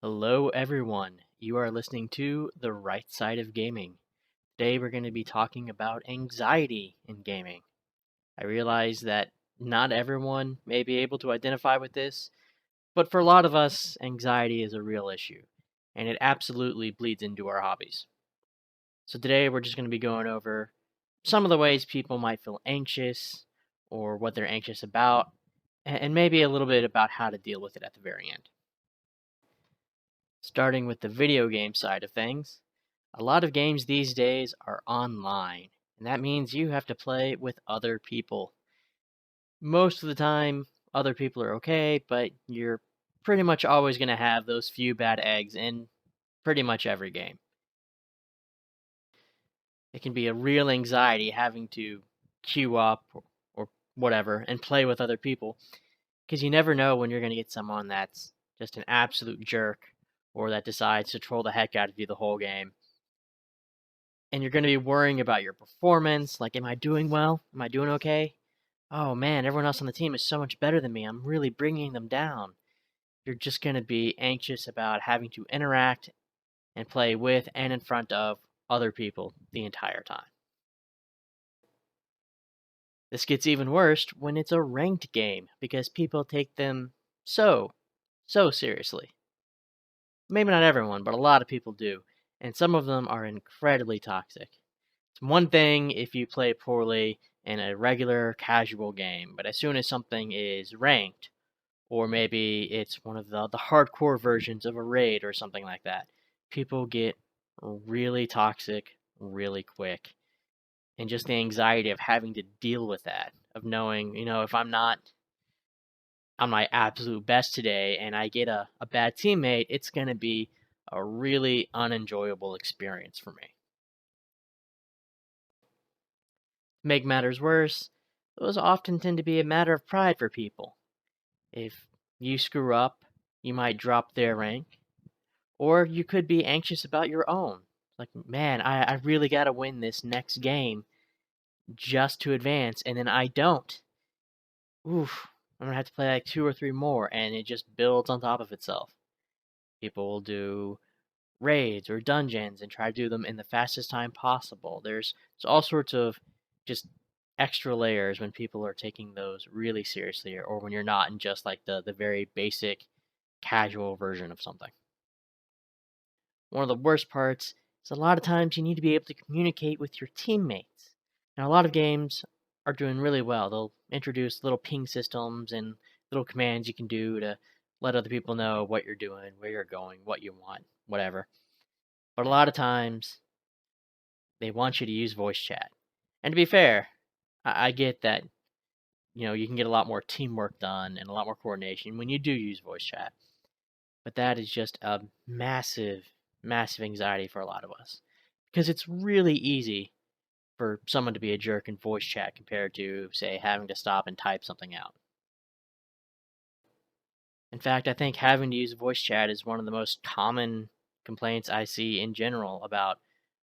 Hello, everyone. You are listening to The Right Side of Gaming. Today, we're going to be talking about anxiety in gaming. I realize that not everyone may be able to identify with this, but for a lot of us, anxiety is a real issue, and it absolutely bleeds into our hobbies. So, today, we're just going to be going over some of the ways people might feel anxious or what they're anxious about, and maybe a little bit about how to deal with it at the very end. Starting with the video game side of things, a lot of games these days are online, and that means you have to play with other people. Most of the time, other people are okay, but you're pretty much always going to have those few bad eggs in pretty much every game. It can be a real anxiety having to queue up or whatever and play with other people because you never know when you're going to get someone that's just an absolute jerk or that decides to troll the heck out of you the whole game. And you're going to be worrying about your performance. Like, am I doing well? Am I doing okay? Oh man, everyone else on the team is so much better than me. I'm really bringing them down. You're just going to be anxious about having to interact and play with and in front of other people the entire time. This gets even worse when it's a ranked game because people take them so seriously. Maybe not everyone, but a lot of people do, and some of them are incredibly toxic. It's one thing if you play poorly in a regular casual game, but as soon as something is ranked, or maybe it's one of the hardcore versions of a raid or something like that, people get really toxic really quick. And just the anxiety of having to deal with that, of knowing, if I'm not on my absolute best today and I get a bad teammate, it's going to be a really unenjoyable experience for me. To make matters worse, those often tend to be a matter of pride for people. If you screw up, you might drop their rank, or you could be anxious about your own. Like, man, I really got to win this next game just to advance, and then I don't. Oof, I'm going to have to play like two or three more, and it just builds on top of itself. People will do raids or dungeons and try to do them in the fastest time possible. There's all sorts of just extra layers when people are taking those really seriously or when you're not in just like the very basic casual version of something. One of the worst parts is a lot of times you need to be able to communicate with your teammates. Now, a lot of games are doing really well. They'll introduce little ping systems and little commands you can do to let other people know what you're doing, where you're going, what you want, whatever. But a lot of times they want you to use voice chat. And to be fair, I get that, you can get a lot more teamwork done and a lot more coordination when you do use voice chat. But that is just a massive anxiety for a lot of us. Because it's really easy for someone to be a jerk in voice chat compared to, say, having to stop and type something out. In fact, I think having to use voice chat is one of the most common complaints I see in general about,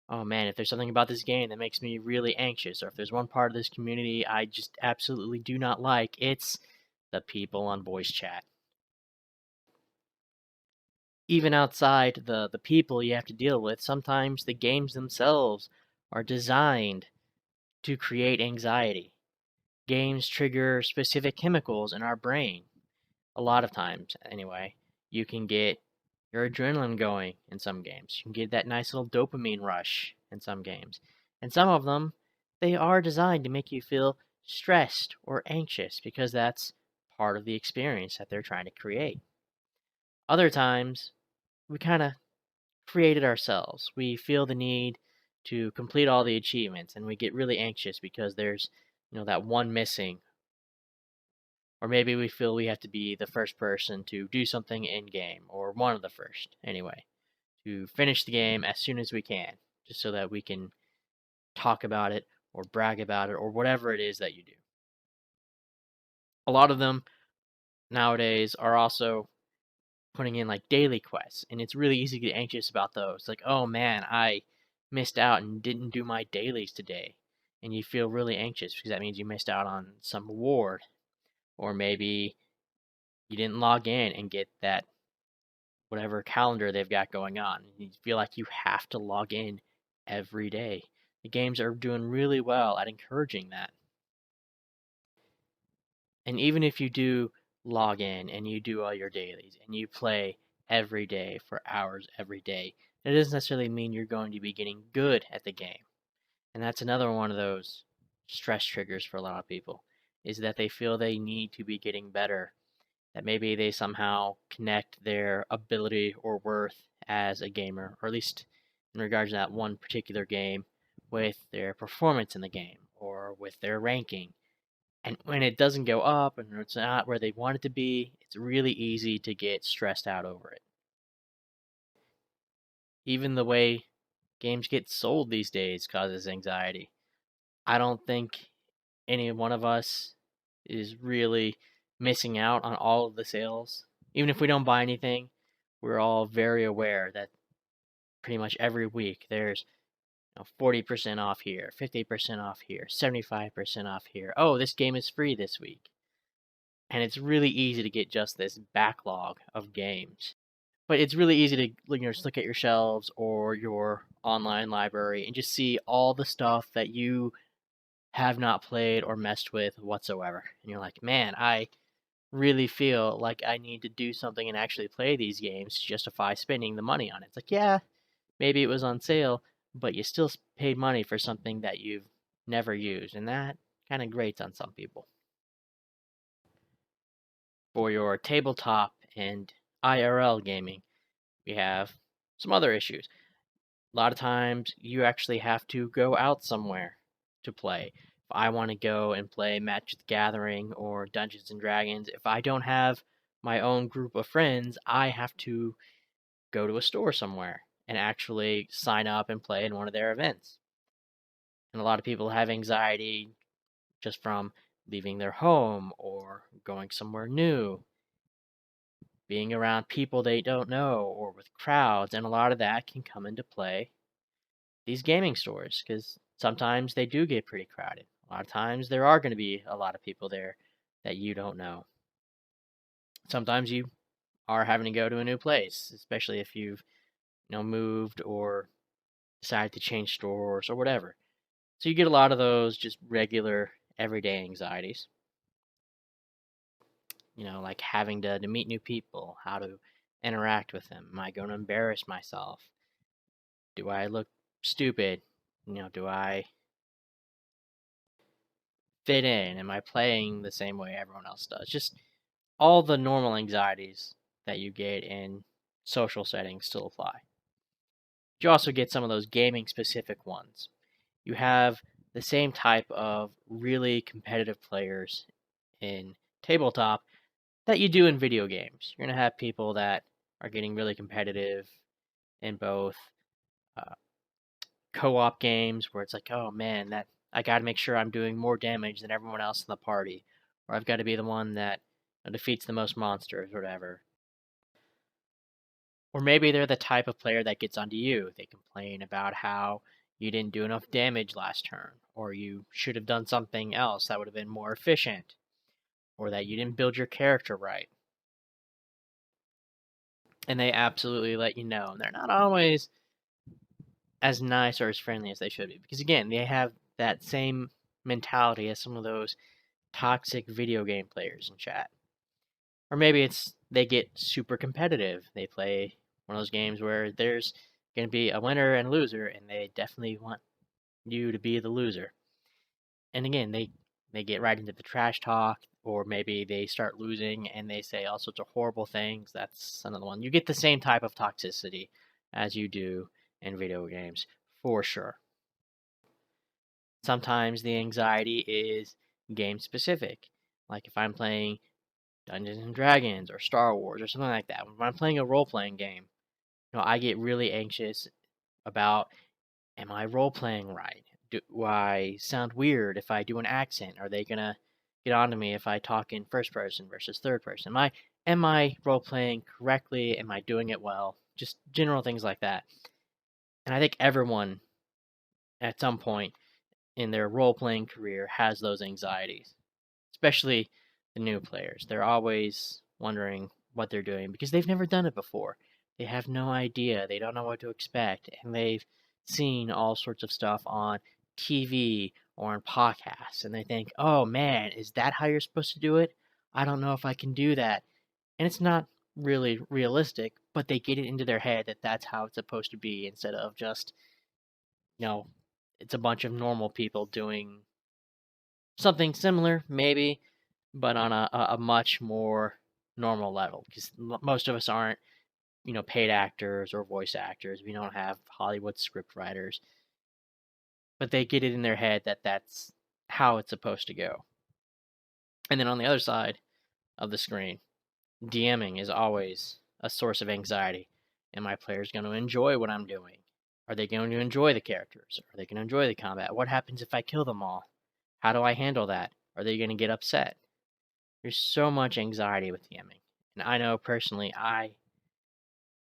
oh man, if there's something about this game that makes me really anxious, or if there's one part of this community I just absolutely do not like, it's the people on voice chat. Even outside the people you have to deal with, sometimes the games themselves are designed to create anxiety. Games trigger specific chemicals in our brain. A lot of times, anyway, you can get your adrenaline going in some games. You can get that nice little dopamine rush in some games. And some of them, they are designed to make you feel stressed or anxious because that's part of the experience that they're trying to create. Other times, we kind of create it ourselves. We feel the need to complete all the achievements and we get really anxious because there's, that one missing. Or maybe we feel we have to be the first person to do something in game, or one of the first, anyway, to finish the game as soon as we can, just so that we can talk about it, or brag about it, or whatever it is that you do. A lot of them nowadays are also putting in like daily quests, and it's really easy to get anxious about those. Like, oh man, I missed out and didn't do my dailies today. And you feel really anxious because that means you missed out on some reward. Or maybe you didn't log in and get that whatever calendar they've got going on. You feel like you have to log in every day. The games are doing really well at encouraging that. And even if you do log in and you do all your dailies and you play every day for hours every day, it doesn't necessarily mean you're going to be getting good at the game. And that's another one of those stress triggers for a lot of people, is that they feel they need to be getting better, that maybe they somehow connect their ability or worth as a gamer, or at least in regards to that one particular game, with their performance in the game or with their ranking. And when it doesn't go up and it's not where they want it to be, it's really easy to get stressed out over it. Even the way games get sold these days causes anxiety. I don't think any one of us is really missing out on all of the sales. Even if we don't buy anything, we're all very aware that pretty much every week there's 40% off here, 50% off here, 75% off here. Oh, this game is free this week. And it's really easy to get just this backlog of games. But it's really easy to just look at your shelves or your online library and just see all the stuff that you have not played or messed with whatsoever. And you're like, man, I really feel like I need to do something and actually play these games to justify spending the money on it. It's like, yeah, maybe it was on sale, but you still paid money for something that you've never used. And that kind of grates on some people. For your tabletop and IRL gaming, we have some other issues. A lot of times you actually have to go out somewhere to play. If I want to go and play Magic the Gathering or Dungeons and Dragons, if I don't have my own group of friends, I have to go to a store somewhere and actually sign up and play in one of their events. And a lot of people have anxiety just from leaving their home or going somewhere new, being around people they don't know, or with crowds, and a lot of that can come into play these gaming stores, because sometimes they do get pretty crowded. A lot of times there are going to be a lot of people there that you don't know. Sometimes you are having to go to a new place, especially if you've moved or decided to change stores or whatever. So you get a lot of those just regular everyday anxieties. Like having to meet new people, how to interact with them. Am I going to embarrass myself? Do I look stupid? Do I fit in? Am I playing the same way everyone else does? Just all the normal anxieties that you get in social settings still apply. You also get some of those gaming specific ones. You have the same type of really competitive players in tabletop that you do in video games. You're going to have people that are getting really competitive in both uh, co-op games where it's like, oh man, that I got to make sure I'm doing more damage than everyone else in the party, or I've got to be the one that defeats the most monsters or whatever. Or maybe they're the type of player that gets onto you. They complain about how you didn't do enough damage last turn, or you should have done something else that would have been more efficient, or that you didn't build your character right. And they absolutely let you know. And they're not always as nice or as friendly as they should be. Because again, they have that same mentality as some of those toxic video game players in chat. Or maybe it's they get super competitive. They play one of those games where there's going to be a winner and loser, and they definitely want you to be the loser. And again, they get right into the trash talk, or maybe they start losing and they say all sorts of horrible things. That's another one. You get the same type of toxicity as you do in video games, for sure. Sometimes the anxiety is game specific. Like if I'm playing Dungeons and Dragons or Star Wars or something like that. When I'm playing a role playing game, I get really anxious about, am I role playing right? Do I sound weird if I do an accent? Are they gonna get onto me if I talk in first person versus third person? Am I role playing correctly? Am I doing it well? Just general things like that. And I think everyone at some point in their role playing career has those anxieties, especially the new players. They're always wondering, what they're doing because they've never done it before. They have no idea. They don't know what to expect. And they've seen all sorts of stuff on TV or on podcasts. And they think, oh man, is that how you're supposed to do it? I don't know if I can do that. And it's not really realistic, but they get it into their head that that's how it's supposed to be instead of just, you know, it's a bunch of normal people doing something similar, maybe, but on a much more normal level because most of us aren't, paid actors or voice actors. We don't have Hollywood script writers, but they get it in their head that that's how it's supposed to go. And then on the other side of the screen, DMing is always a source of anxiety. Am my players going to enjoy what I'm doing? Are they going to enjoy the characters? Are they going to enjoy the combat? What happens if I kill them all? How do I handle that? Are they going to get upset? There's so much anxiety with DMing. And I know personally, I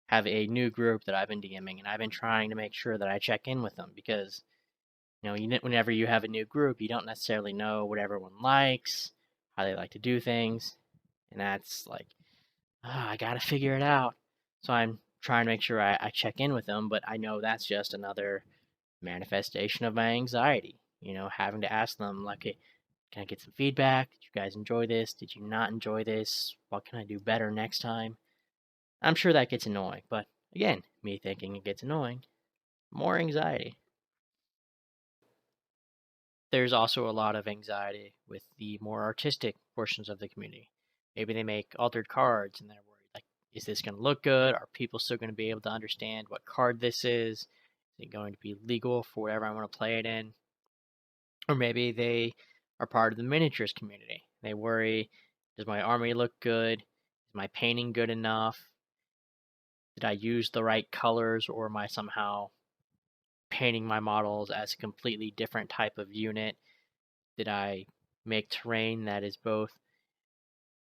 have a new group that I've been DMing, and I've been trying to make sure that I check in with them because, whenever you have a new group, you don't necessarily know what everyone likes, how they like to do things, and that's like, I gotta figure it out. So I'm trying to make sure I check in with them, but I know that's just another manifestation of my anxiety. Having to ask them, like, hey, can I get some feedback? Did you guys enjoy this? Did you not enjoy this? What can I do better next time? I'm sure that gets annoying, but again, me thinking it gets annoying, more anxiety. There's also a lot of anxiety with the more artistic portions of the community. Maybe they make altered cards and they're worried, like, is this going to look good? Are people still going to be able to understand what card this is? Is it going to be legal for whatever I want to play it in? Or maybe they are part of the miniatures community. They worry, does my army look good? Is my painting good enough? Did I use the right colors, or am I somehow painting my models as a completely different type of unit? Did I make terrain that is both,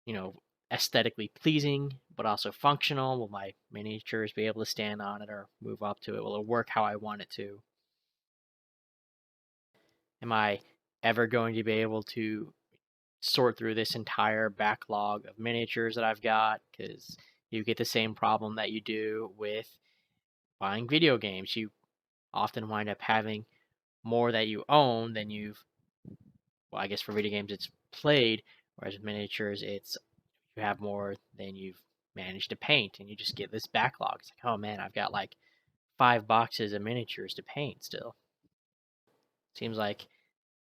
you know, aesthetically pleasing but also functional? Will my miniatures be able to stand on it or move up to it? Will it work how I want it to? Am I ever going to be able to sort through this entire backlog of miniatures that I've got? Because you get the same problem that you do with buying video games. You often wind up having more that you own than you've, well, I guess for video games it's played, whereas with miniatures it's you have more than you've managed to paint, and you just get this backlog. It's like, oh man, I've got like 5 boxes of miniatures to paint still. Seems like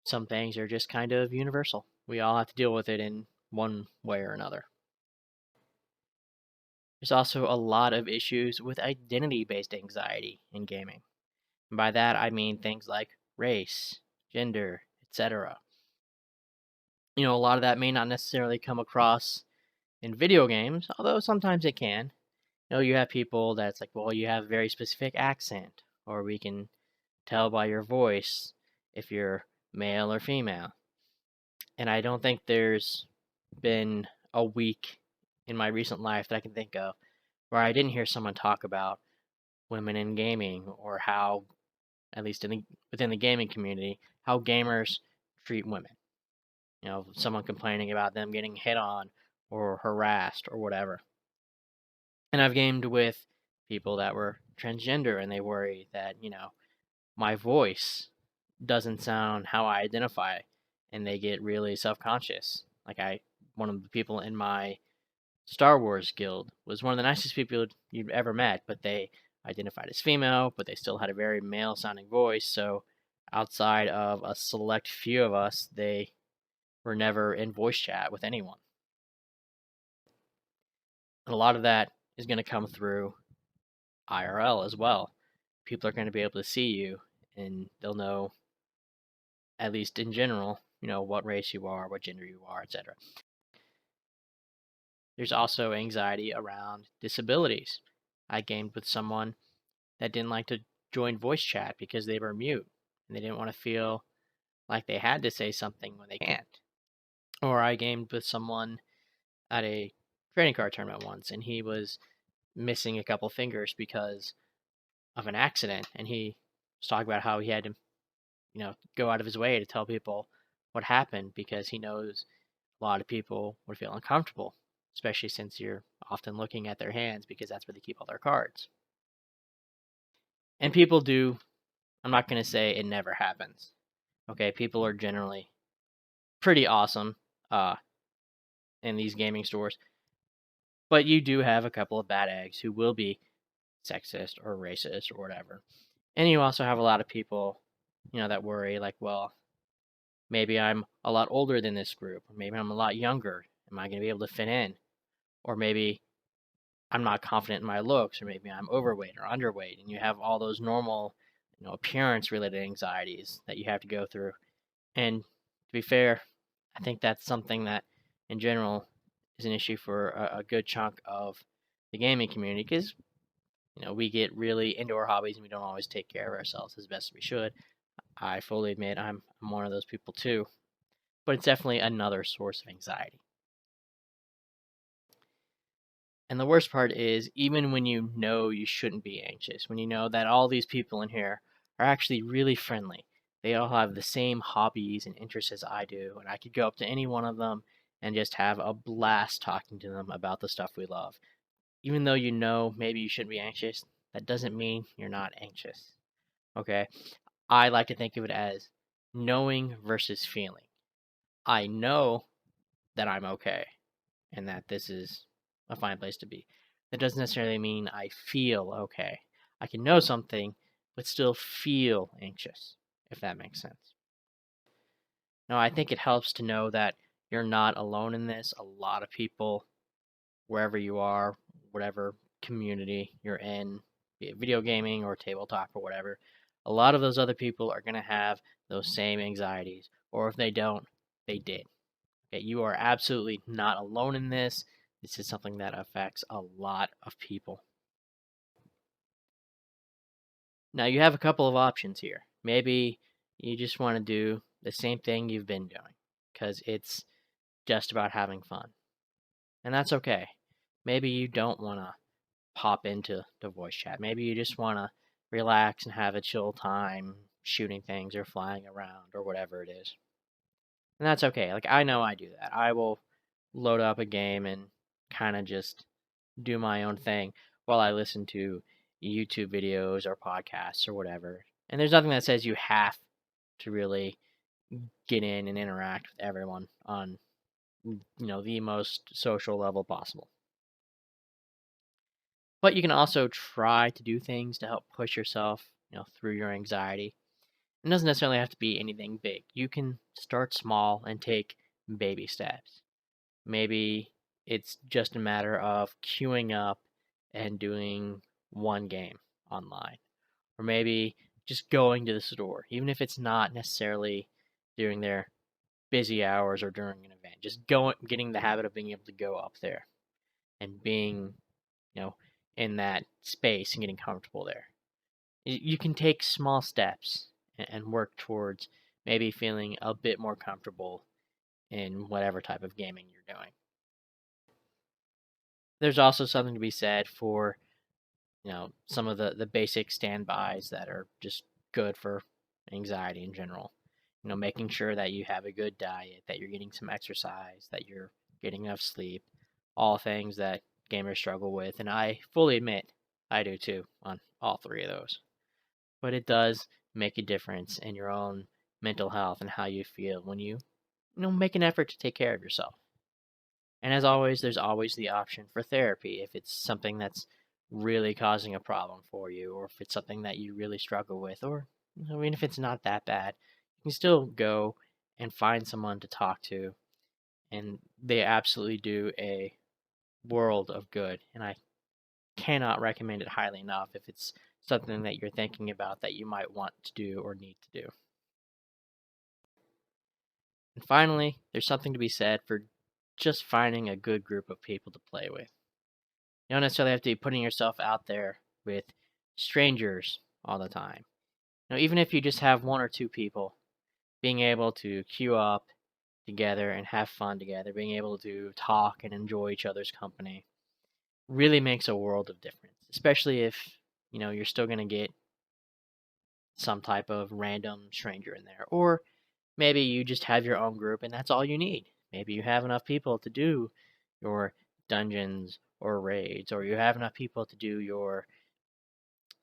some things are just kind of universal. We all have to deal with it in one way or another. There's also a lot of issues with identity-based anxiety in gaming. And by that I mean things like race, gender, etc. A lot of that may not necessarily come across in video games, although sometimes it can. You have people that's like, well, you have a very specific accent, or we can tell by your voice if you're male or female. And I don't think there's been a week in my recent life that I can think of where I didn't hear someone talk about women in gaming, or how, at least within the gaming community, how gamers treat women. Someone complaining about them getting hit on or harassed or whatever. And I've gamed with people that were transgender, and they worry that, my voice doesn't sound how I identify, and they get really self-conscious. One of the people in my Star Wars guild was one of the nicest people you'd ever met, but they identified as female, but they still had a very male-sounding voice, so outside of a select few of us, they were never in voice chat with anyone. And a lot of that is going to come through IRL as well. People are going to be able to see you, and they'll know, at least in general, what race you are, what gender you are, etc. There's also anxiety around disabilities. I gamed with someone that didn't like to join voice chat because they were mute, and they didn't want to feel like they had to say something when they can't. Or I gamed with someone at a trading card tournament once, and he was missing a couple fingers because of an accident, and he was talking about how he had to, go out of his way to tell people what happened because he knows a lot of people would feel uncomfortable, especially since you're often looking at their hands because that's where they keep all their cards. And people do, I'm not going to say it never happens. Okay, people are generally pretty awesome in these gaming stores. But you do have a couple of bad eggs who will be sexist or racist or whatever. And you also have a lot of people, that worry like, well, maybe I'm a lot older than this group, or maybe I'm a lot younger. Am I going to be able to fit in? Or maybe I'm not confident in my looks, or maybe I'm overweight or underweight. And you have all those normal, appearance related anxieties that you have to go through. And to be fair, I think that's something that in general is an issue for a good chunk of the gaming community because we get really into our hobbies and we don't always take care of ourselves as best as we should. I fully admit I'm one of those people too, but it's definitely another source of anxiety. And the worst part is, even when you know you shouldn't be anxious, when you know that all these people in here are actually really friendly, they all have the same hobbies and interests as I do, and I could go up to any one of them and just have a blast talking to them about the stuff we love. Even though you know maybe you shouldn't be anxious, that doesn't mean you're not anxious. Okay? I like to think of it as knowing versus feeling. I know that I'm okay and that this is a fine place to be. That doesn't necessarily mean I feel okay. I can know something, but still feel anxious, if that makes sense. Now, I think it helps to know that you're not alone in this. A lot of people, wherever you are, whatever community you're in, be it video gaming or tabletop or whatever, a lot of those other people are going to have those same anxieties. Or if they don't, they did. Okay, you are absolutely not alone in this. This is something that affects a lot of people. Now, you have a couple of options here. Maybe you just want to do the same thing you've been doing because it's just about having fun. And that's okay. Maybe you don't want to pop into the voice chat. Maybe you just want to relax and have a chill time shooting things or flying around or whatever it is. And that's okay. Like, I know I do that. I will load up a game and kind of just do my own thing while I listen to YouTube videos or podcasts or whatever. And there's nothing that says you have to really get in and interact with everyone on the most social level possible. But you can also try to do things to help push yourself, through your anxiety. It doesn't necessarily have to be anything big. You can start small and take baby steps. Maybe it's just a matter of queuing up and doing one game online. Or maybe just going to the store, even if it's not necessarily during their busy hours or during an event. Just getting the habit of being able to go up there and being, in that space and getting comfortable there. You can take small steps and work towards maybe feeling a bit more comfortable in whatever type of gaming you're doing. There's also something to be said for, some of the basic standbys that are just good for anxiety in general. Making sure that you have a good diet, that you're getting some exercise, that you're getting enough sleep, all things that gamers struggle with. And I fully admit I do too on all three of those. But it does make a difference in your own mental health and how you feel when you make an effort to take care of yourself. And as always, there's always the option for therapy if it's something that's really causing a problem for you, or if it's something that you really struggle with, or if it's not that bad, you can still go and find someone to talk to, and they absolutely do a world of good. And I cannot recommend it highly enough if it's something that you're thinking about that you might want to do or need to do. And finally, there's something to be said for just finding a good group of people to play with. You don't necessarily have to be putting yourself out there with strangers all the time. Even if you just have one or two people, being able to queue up together and have fun together, being able to talk and enjoy each other's company, really makes a world of difference. Especially if, you're still going to get some type of random stranger in there. Or maybe you just have your own group and that's all you need. Maybe you have enough people to do your dungeons or raids, or you have enough people to do your,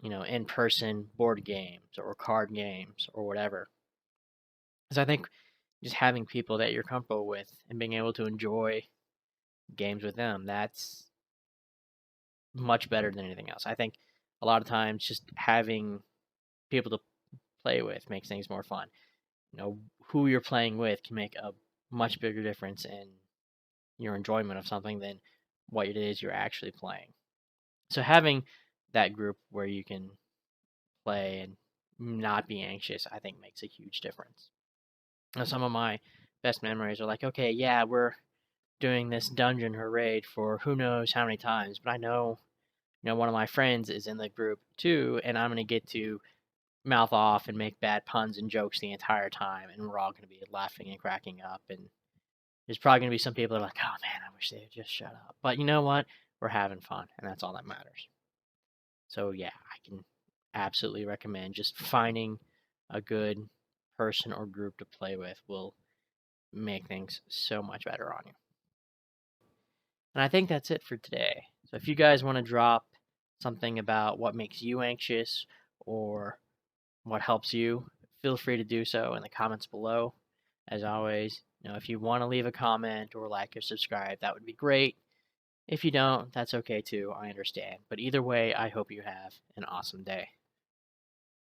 in-person board games or card games or whatever. Because I think just having people that you're comfortable with and being able to enjoy games with them, that's much better than anything else. I think a lot of times just having people to play with makes things more fun. Who you're playing with can make a much bigger difference in your enjoyment of something than what it is you're actually playing. So having that group where you can play and not be anxious, I think makes a huge difference. Now, some of my best memories are like, okay, yeah, we're doing this dungeon or raid for who knows how many times, but I know, one of my friends is in the group too, and I'm gonna get to mouth off and make bad puns and jokes the entire time, and we're all gonna be laughing and cracking up. And there's probably gonna be some people that are like, "Oh man, I wish they would just shut up." But you know what? We're having fun, and that's all that matters. So yeah, I can absolutely recommend just finding a good person or group to play with will make things so much better on you. And I think that's it for today. So if you guys want to drop something about what makes you anxious or what helps you, feel free to do so in the comments below. As always, if you want to leave a comment or like or subscribe, that would be great. If you don't, that's okay too. I understand. But either way, I hope you have an awesome day.